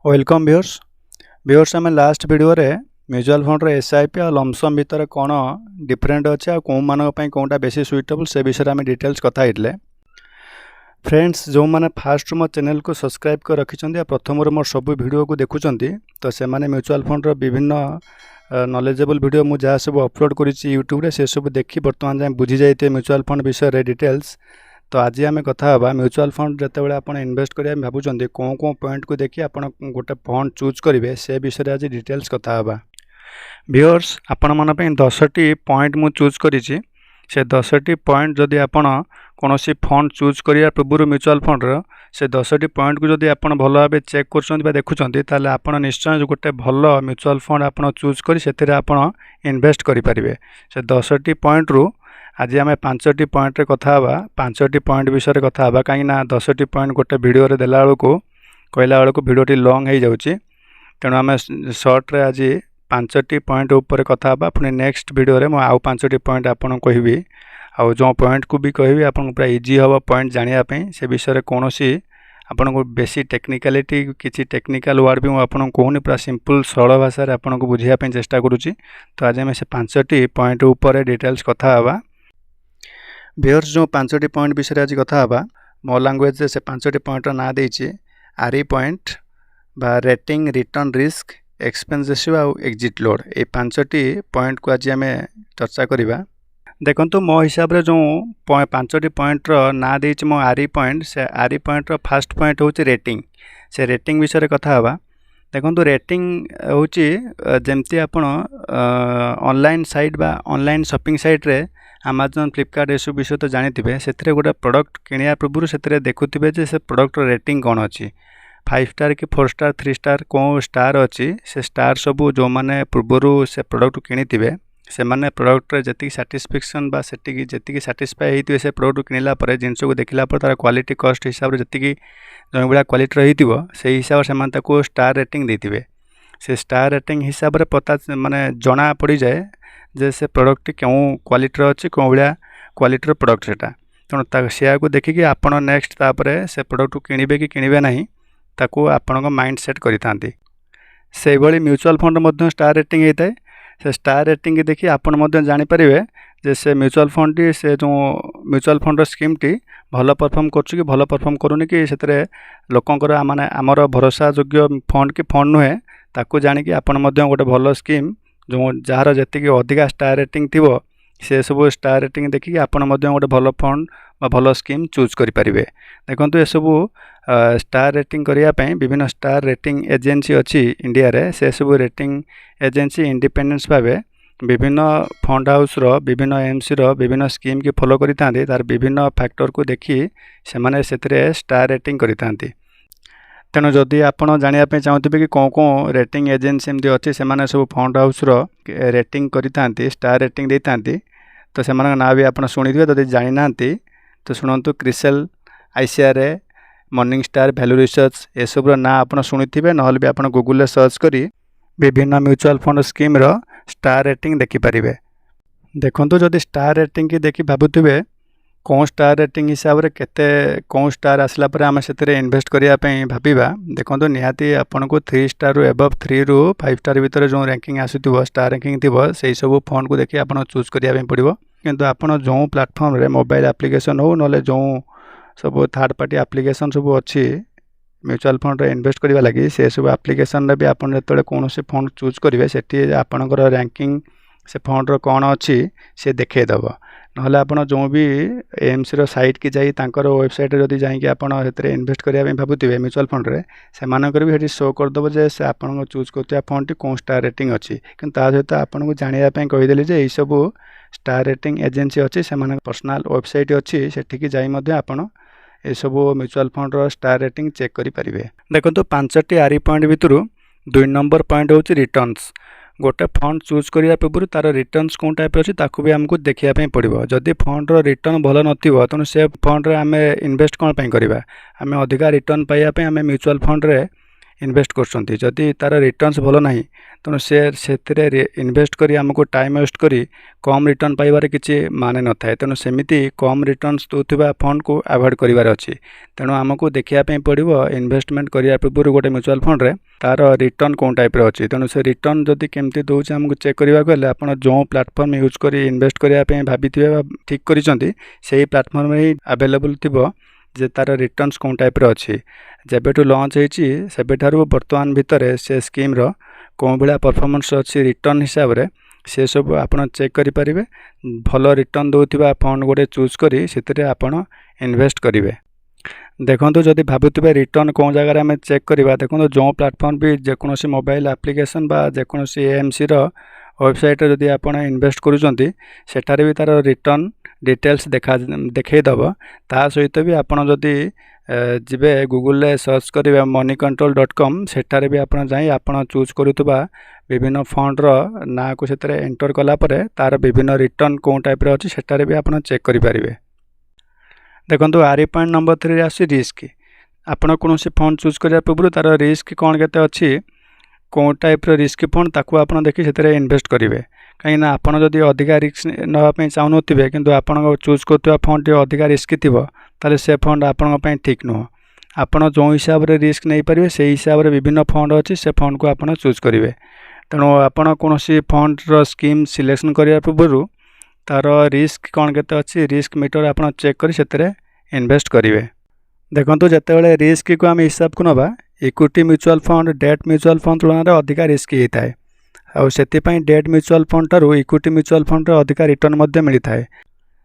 Welcome viewers आम last video रे mutual fund SIP और लमसम भितर कौन डिफरेंट अच्छे आ कौ मान कौटा बेसी सुइटेबल से विषय में डिटेल्स कथा होते। फ्रेंड्स जो मैंने फास्ट मो चैनल को सब्सक्राइब कर रखिंट प्रथम मोर सब वीडियो को देखुंत तो से म्यूचुअल फंड विभिन्न नॉलेजेबल वीडियो मुझे जहाँ सब अपलोड कर यूट्यूब से सब देखी बर्तमान जाए बुझी जाइए म्यूचुअल फंड विषय डिटेल्स। तो आज आम कथा हाँ म्यूचुअल फंड जो आप इन्वेस्ट करें भावुं कौन कौन पॉइंट को देखिए आप गोटे फंड चूज करेंगे से विषय आज डिटेल्स कथा हाँ। व्यूअर्स आपण मन 10टी पॉइंट मु चूज करी से 10टी पॉइंट जदि आपण कौन फंड चूज करिया पूर्व म्यूचुअल फंड से 10टी पॉइंट को जदि आपण भल भाव चेक कर देखुं ताले आपण निश्चय गोटे भल म्यूचुअल फंड आपण चूज करी से आपण इन्वेस्ट करें से 10टी पॉइंट रु आज आम 5टी पॉइंट रे कथा हाँ 5टी पॉइंट विषय कथा हाँ कहीं 10टी पॉइंट गोटे वीडियो रे देला बेलू कहला बेलू वीडियोटी लॉन्ग हो जाऊँगी तेणु आम सर्ट रे आज 5टी पॉइंट उपर कथा हाँ पुणी नेक्स्ट वीडियो रे आउ 5टी पॉइंट आपन कहबी आउ जो पॉइंट को भी कहबी आपन पूरा इजी हम पॉइंट जानापी से विषय कौन आपन को बेसी टेक्निकालिटी किसी टेक्निकल वर्ड भी मुझे कहूनी पूरा सिंपल सरल भाषा आपन को बुझापी चेष्टा करुँची। तो आज आम से 5टी पॉइंट उपर डिटेल्स कथा हाँ। व्यूअर्स जो 5टी पॉइंट विषय आज कथा हाँ मो लैंग्वेज से 5टी पॉइंट ना देछि आरई पॉइंट बा rating return risk expense ratio आउ एग्जिट लोड ये 5टी पॉइंट को आज आम चर्चा करवा। देखो मो हिसाब रे जो 5टी पॉइंट ना देछि मो आरई पॉइंट से आरई पॉइंट फास्ट पॉइंट हूँ रेटिंग से रेटिंग विषय कथा हाँ। देखो रेटिंग हूँ जमती आपण ऑनलाइन साइट बा ऑनलाइन शॉपिंग साइट रे Amazon फ्लिपकार्ट ये सब विषय तो जानी से गोटे प्रोडक्ट किणा पूर्व से देखुए से प्रोडक्ट रेटिंग कौन अच्छी 5 स्टार कि 4 स्टार 3 स्टार कौन स्टार अच्छी से स्टार सबू जो मैंने पूर्वर से प्रोडक्ट किणिथिबे से माने प्रोडक्ट जी साटिस्फैक्शन बा जी साटिस्फाई होते से प्रोडक्ट किणला जिनस को देखला तार क्वालिटी कॉस्ट हिसाब से जी जो भाया क्वालिटी रही से हिसाब से स्टार रेटिंग देते से स्टार रेटिंग हिसाब से पता माने जना पड़ जाए जे से प्रोडक्ट क्यों क्वालिटी अच्छी कौन भाया क्वालिटी प्रोडक्ट सेटा तेणु से देखिए आपण नेक्स्ट तापर से प्रोडक्ट किणवे कि किणवे ना ताकू आपण माइंड सेट करि से भली म्यूचुअल फंड स्टार रेटिंग होता है से स्टार रेटिंग देखिए आपण जानीपारे जे से म्यूचुअल फंड टी से जो म्यूचुअल फंड स्कीम टी भल परफॉर्म कर भल परफॉर्म करूनी कि से लोकंर माने आमर भरोसा योग्य फंड कि फंड नुहे ताकू जानिकी आपण गोटे भल स्कीम जो जार जी अधिका स्टार रेटिंग थी से सब स्टार रेटिंग देखिए आपण गोटे भल फंड भल स्कीम चूज करें। देखो ये सब स्टार रेटिंग करने विभिन्न स्टार रेटिंग एजेंसी अच्छी इंडिया रे से सब रेटिंग एजेंसी इंडिपेंडेंस भाव विभिन्न फंड हाउस विभिन्न एमसी विभिन्न स्कीम की फॉलो करि तार विभिन्न फैक्टर को देखी से स्टार रेटिंग करि तेणु जदि आपड़ जानापी चाहूबे कि कौन कौन रेटिंग एजेंसी एमती अच्छी से सब फंड हाउस रेटिंग करि स्टार रेटिंग दे था तो से ना भी आप शुणिथे जदि जानी ना तो शुणु क्रिसेल आईसीआरए मॉर्निंग स्टार वैल्यू रिसर्च ये सब ना आप शुणिथे ना भी आप गूगल सर्च करी विभिन्न mutual fund scheme star rating देखिपारे। देखो जदि स्टार रेटिंग की देखि भावुवे कौन स्टार रेटिंग हिसाब से केते कौन स्टार आसला पर आम से इन्वेस्ट करने भाविबा देखो निहाती आपन को 3 स्टार एबव 3 रु 5 स्टार भितर जो रैंकिंग आसुथिबो स्टार रैंकिंग थी से सब फंड को देखिए आपन चूज करने पड़ो किंतु आपन जो प्लेटफॉर्म रे मोबाइल एप्लिकेशन हो ना जो सब थर्ड पार्टी एप्लिकेशन सब अच्छी म्यूचुअल फंड इन्वेस्ट करने लगी से सब एप्लिकेशन भी आपन जो कौन से फंड चूज करेंगे से आपणकर रैंकिंग से फंड कौन अच्छी से देखईदेव ना आप जो भी एमसी साइट की जाई तांकर वेबसाइट जदि जाकि आप इन्वेस्ट करने भावुवे म्यूचुअल फंड रे से भी शो करदेव जे से आप चूज कर फंड टी कौन स्टार रेटिंग अच्छी कि सहित आपको जानापी कहीदेली ये सब स्टार रेटिंग एजेंसी अच्छी से पर्सनल वेबसाइट अच्छी से जाई आपण ये सब mutual fund star rating check करें। देखो 5टी आरई पॉइंट भितर 2 नंबर पॉइंट हूँ रिटर्न्स गोटे फंड चूज करने पूर्व तार रिटर्न्स कौन टाइप अच्छी ताकू भी आमको देखापी पड़ो जदि फंड रिटर्न भल नथिबो तेणु से फंड रे आम इन्वेस्ट कौन करवा आम अधिका रिटर्न पाइबापी आम म्यूचुअल फंड रे इन्वेस्ट करछंती जदि तार रिटर्न्स भलो नाही तेणु से इन्वेस्ट करी आमको टाइम वेस्ट करी कम रिटर्न पाइबार किसी माने न थाए तेणु सेमिति कम रिटर्न्स दौथिबा फंड को अवॉइड करिवार अछि तेणु आमको देखिया पे पड़िबो इन्वेस्टमेंट करिया पूर्व गोटे म्यूचुअल फंड रे तार रिटर्न कोन टाइप रे अछि तेणु से रिटर्न जदि केमती दउछ हमको चेक करिवा गले आपण जो प्लेटफॉर्म यूज करी इन्वेस्ट करिया पे भाबिथिबे ठीक करिसंती सेही प्लेटफॉर्म रे ही अवेलेबल थिबो जे तार रिटर्न्स कोन टाइप रे अछि जेबेठु लॉन्च होईची सेबेठारु वर्तमान भितर से स्कीम रो कोन भलिया परफॉर्मेंस अछि रिटर्न हिसाब रे से सब आपण चेक करि परिबे भलो रिटर्न दउथिबा फंड गोटे चूज करी सेतरे आपण इन्वेस्ट करिवे देखो जदि भाबुथिबे रिटर्न कौन जगह आम चेक करवा देखो जो प्लेटफॉर्म भी जेकोसी मोबाइल एप्लिकेशन बा जेकोसी एएमसी रो वेबसाइट रे जदि आपण इन्वेस्ट करूचंती सेठारे भी तार रिटर्न डिटेल्स देखैदब ता सहित भी आपण जदि जिबे गूगल रे सर्च करिवे moneycontrol.com सेठारे भी आपण जाई आपण चूज करूतबा विभिन्न फंड रो ना को सेतरे एंटर कला परे तार विभिन्न रिटर्न कोन टाइप रे अछि सेठारे भी आपण चेक करि परिबे देखो आरी पॉइंट नंबर 3 आसी रिस्क आपण कोनोसी फंड चूज करिया पूर्व तार रिस्क कोन केते अछि कोन टाइप रो रिस्क फंड ताकू आपण देखि सेतरे इन्वेस्ट करिवे कहीं ना आपण जदि अधिका रिस्क नवा पे चाहनोथिबे किंतु आपण चूज करतवा फंड अधिका रिस्क थिबो ताले से फंड आपण पे ठीक न आपण जो हिसाब रे रिस्क नै परिबे से हिसाब रे विभिन्न फंड अछि से फंड को आपण चूज करिवे तेणु आपण कोनोसी फंड रो स्कीम सिलेक्शन करिया पूर्व तार रिस्क कौन केते अच्छी रिस्क मीटर आप चेक करी सेतरे इन्वेस्ट करिवे देखो जिते रिस्क को आम हिसाब को नवा equity mutual fund debt mutual fund तुलन अधिका रिस्क होता है आउ सेतिपई डेट म्यूचुअल फंड ठारू इक्विटी म्यूचुअल फंड रे अधिका रिटर्न मध्य मिलता है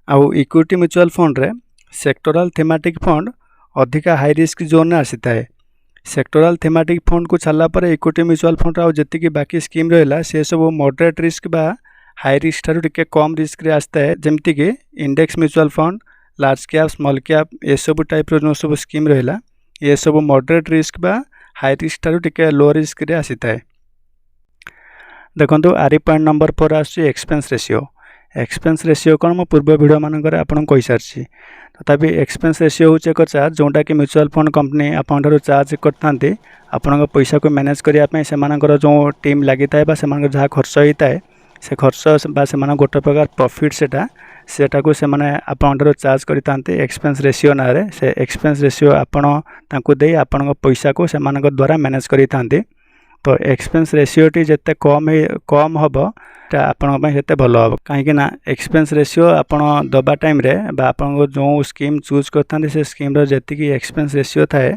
आउ इक्विटी म्यूचुअल फंड रे सेक्टोरल थीमेटिक फंड अधिका हाई रिस्क जोन आसी थाए सेक्टोरल थीमेटिक फंड को छाला पर इक्विटी म्यूचुअल फंड आउ जति बाकी स्कीम रहला से सब मॉडरेट रिस्क बा हाई रिस्क ठारू टिके कम रिस्क रे आस्ता है जमती कि index mutual fund large cap small cap ये सब टाइप रो जो सब स्कीम रहला ये सब मॉडरेट रिस्क बा हाई रिस्क ठारू टिके लो रिस्क रे आसी थाए देखो आरी पॉइंट नंबर 4 आसी एक्सपेंस रेशियो कौन मो पूर्व वीडियो मानकर आपन कहि सारछि तथापि एक्सपेंस रेशियो होचे एक चार्ज जोटा कि म्यूचुअल फंड कंपनी आपन ठारू चार्ज करथांती आपन पैसा को मैनेज करिया पे सेमानकर जो टीम लागि थाए बा सेमानकर जहा खर्च होइताए से खर्च बा सेमान गोटे प्रकार प्रॉफिट सेटा को सेमाने आपन ठारू चार्ज करितांती एक्सपेंस रेशियो ना रे से एक्सपेंस रेशियो आपन तांको देई आपन पैसा को सेमानकर द्वारा मैनेज करितांती तो एक्सपेंस रेशियो टी जते कम हबो ता आपन पय हेते भलो हबो काहे ना एक्सपेंस रेशियो आपन दबा टाइम रे बा आपन जो स्कीम चूज करथांती से स्कीम रो जति की एक्सपेंस रेशियो थाए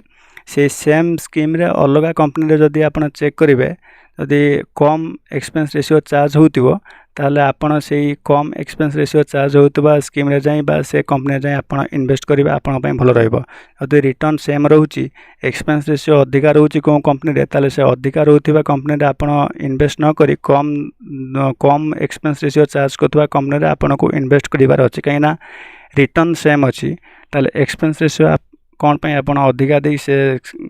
से सेम स्कीम रे अलग कंपनी रे जदी आपन चेक करिवे जदि कम एक्सपेंस रेशियो चार्ज होतिबो ताले आपन सेही कम एक्सपेंस रेशियो चार्ज होतबा स्कीम रे जाई बा से कंपनी रे जाई आपन इन्वेस्ट करिवे आपन पय भलो रहइबो जदि रिटर्न सेम रहउची एक्सपेंस रेशियो अधिका रहउची को कंपनी रे ताले से अधिका रहउथिबा कंपनी रे आपन इन्वेस्ट न करी कम एक्सपेंस रेशियो चार्ज करतबा कंपनी रे आपन को इन्वेस्ट करिवार अछि काहेना रिटर्न सेम अछि ताले एक्सपेंस रेशियो कौन पे आपन अधिका दे से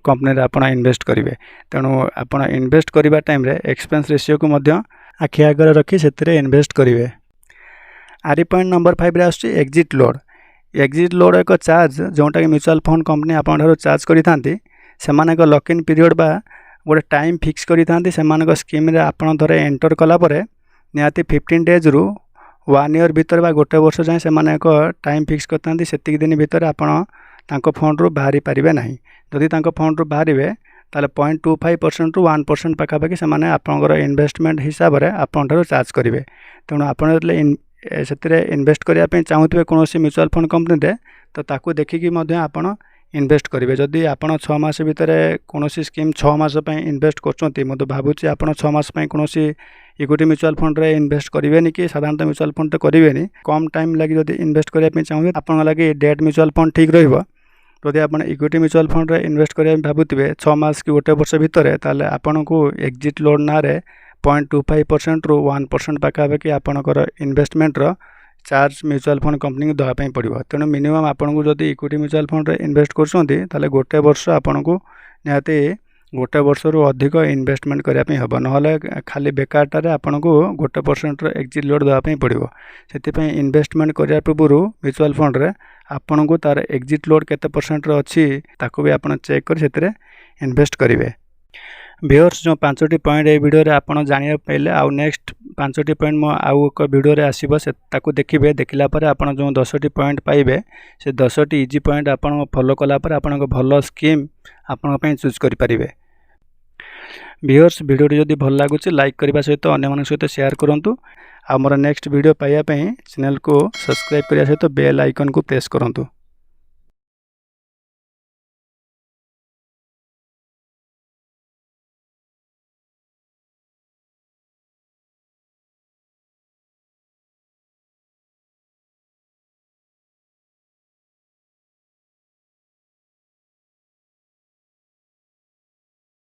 कंपनी रे आपन इन्वेस्ट करिवे तेणु आपन इन्वेस्ट करिबा टाइम रे एक्सपेंस रेशियो को मध्य आखि आगर रखी सेतरे इन्वेस्ट करिवे आरी पॉइंट नंबर 5 रे आछि एग्जिट लोड एक चार्ज जोटा कि म्यूचुअल फंड कंपनी आपन ठारू चार्ज करिथांती सेमानक लॉक इन पीरियड बा गोटे टाइम फिक्स करिथांती सेमानक स्कीम रे आपन थरे एंटर कला परे निहाती 15 डेज रु 1 ईयर भीतर बा गोटे वर्ष जाय सेमानक टाइम फिक्स करथांती सेतिक दिन भीतर आपन तांको फंड रू बाहरी पारिबे नाही जदि तांको फंड रू बाहरिबे ताले 0.25% रु 1% पाखापाखि सेमाने आपनकर इन्वेस्टमेंट हिसाब रे आपन ठारू चार्ज करिवे तेणु आपन सेतिरे इन्वेस्ट करिया पे चाहूथिबे कोनोसी म्यूचुअल फंड कंपनी रे तो ताकू देखिकी मध्य आपन इन्वेस्ट करिवे जदि आपन 6 मास भितरे कोनोसी स्कीम 6 मास पय इन्वेस्ट करचोंती मो तो भाबुची आपन 6 मास पय कोनोसी इक्विटी म्यूचुअल फंड रे इन्वेस्ट करिवेनी कि साधारणतः म्यूचुअल फंड तो करिवेनी कम टाइम लागि जदि इन्वेस्ट करिया पे चाहूबे आपन लागि डेट म्यूचुअल फंड ठीक रहइबो जदि आपन इक्विटी म्यूचुअल फंड रे इन्वेस्ट करिया भाबुथिबे 6 मास कि गोटे वर्ष भितरे ताले आपन को एग्जिट लोड ना रे 0.25% रु 1% पाखापाखि आपनकर इन्वेस्टमेंट रो चार्ज म्यूचुअल फंड कंपनी को दवा पड़ो तेणु मिनिमम आपन को जदि इक्विटी म्यूचुअल फंड रे इन्वेस्ट करछंती ताले गोटे वर्ष आपन को निहाती गोटे वर्ष रु अधिक इन्वेस्टमेंट करने हम ना खाली बेकारटारे आपन को 1% एक्जिट लोड देवाई पड़ो से इन्वेस्टमेंट करने पूर्व म्यूचुअल फंड रे आपन को तार एक्जिट लोड केते % अच्छी ताको भी आपन चेक कर इन्वेस्ट करेंगे। व्यूअर्स जो 5टी पॉइंट ए वीडियो रे आपण जानिया पहिले आउ नेक्स्ट 5टी पॉइंट मो आउ एक वीडियो रे आसीबो से ताकू देखिबे देखिला पर आपण जो 10टी पॉइंट पाइबे से 10टी इजी पॉइंट आपण फॉलो कला पर आपण को भलो स्कीम आपण पई चूज करि परिबे। व्यूअर्स वीडियो जदि भल लागुछि लाइक करबा सहित अन्य मन सहित शेयर करंतु। आ मोर नेक्स्ट वीडियो पाइया पई चैनल को सब्सक्राइब करिया सहित बेल आइकन को प्रेस करंतु।